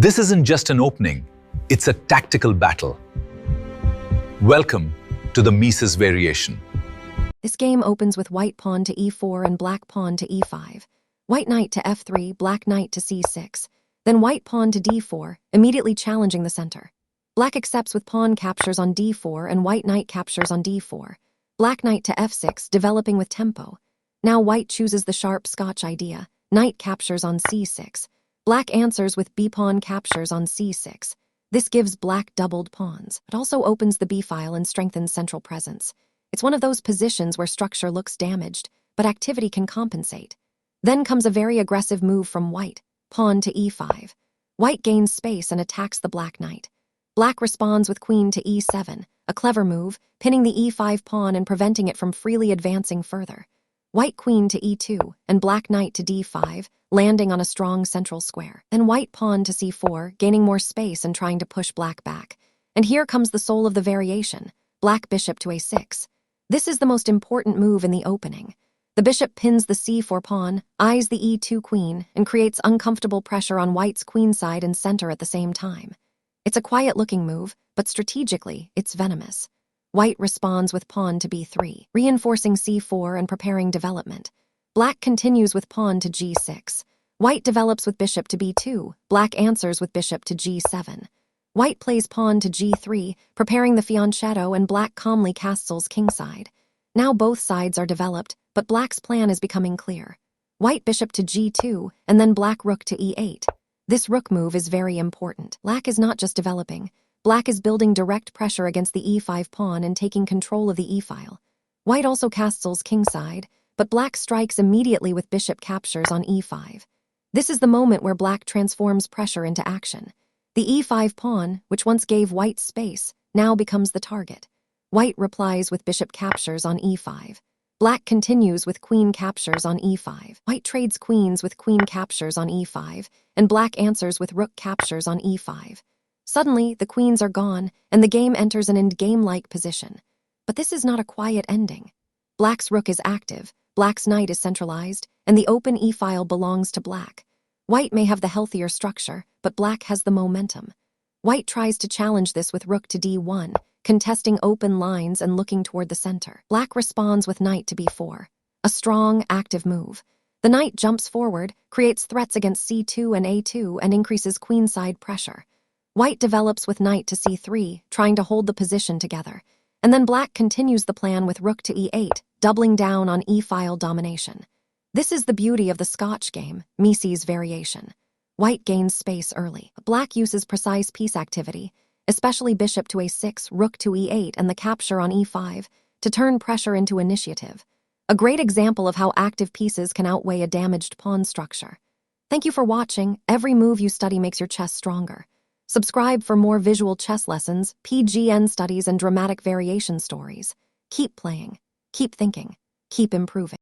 This isn't just an opening, it's a tactical battle. Welcome to the Mieses Variation. This game opens with white pawn to e4 and black pawn to e5. White knight to f3, black knight to c6. Then white pawn to d4, immediately challenging the center. Black accepts with pawn captures on d4 and white knight captures on d4. Black knight to f6, developing with tempo. Now white chooses the sharp Scotch idea. Knight captures on c6. Black answers with b-pawn captures on c6. This gives black doubled pawns, but also opens the b-file and strengthens central presence. It's one of those positions where structure looks damaged, but activity can compensate. Then comes a very aggressive move from white, pawn to e5. White gains space and attacks the black knight. Black responds with queen to e7, a clever move, pinning the e5 pawn and preventing it from freely advancing further. White queen to e2, and black knight to d5, landing on a strong central square. Then white pawn to c4, gaining more space and trying to push black back. And here comes the soul of the variation, black bishop to a6. This is the most important move in the opening. The bishop pins the c4 pawn, eyes the e2 queen, and creates uncomfortable pressure on white's queenside and center at the same time. It's a quiet-looking move, but strategically, it's venomous. White responds with pawn to b3, reinforcing c4 and preparing development. Black continues with pawn to g6. White develops with bishop to b2. Black answers with bishop to g7. White plays pawn to g3, preparing the fianchetto, and black calmly castles kingside. Now both sides are developed, but black's plan is becoming clear. White bishop to g2, and then black rook to e8. This rook move is very important. Black is not just developing. Black is building direct pressure against the e5 pawn and taking control of the e-file. White also castles kingside, but black strikes immediately with bishop captures on e5. This is the moment where black transforms pressure into action. The e5 pawn, which once gave white space, now becomes the target. White replies with bishop captures on e5. Black continues with queen captures on e5. White trades queens with queen captures on e5, and black answers with rook captures on e5. Suddenly, the queens are gone, and the game enters an endgame-like position. But this is not a quiet ending. Black's rook is active, black's knight is centralized, and the open e-file belongs to black. White may have the healthier structure, but black has the momentum. White tries to challenge this with rook to d1, contesting open lines and looking toward the center. Black responds with knight to b4, a strong, active move. The knight jumps forward, creates threats against c2 and a2, and increases queenside pressure. White develops with knight to c3, trying to hold the position together. And then black continues the plan with rook to e8, doubling down on e-file domination. This is the beauty of the Scotch game, Mieses Variation. White gains space early. Black uses precise piece activity, especially bishop to a6, rook to e8, and the capture on e5, to turn pressure into initiative. A great example of how active pieces can outweigh a damaged pawn structure. Thank you for watching. Every move you study makes your chess stronger. Subscribe for more visual chess lessons, PGN studies, and dramatic variation stories. Keep playing, keep thinking, keep improving.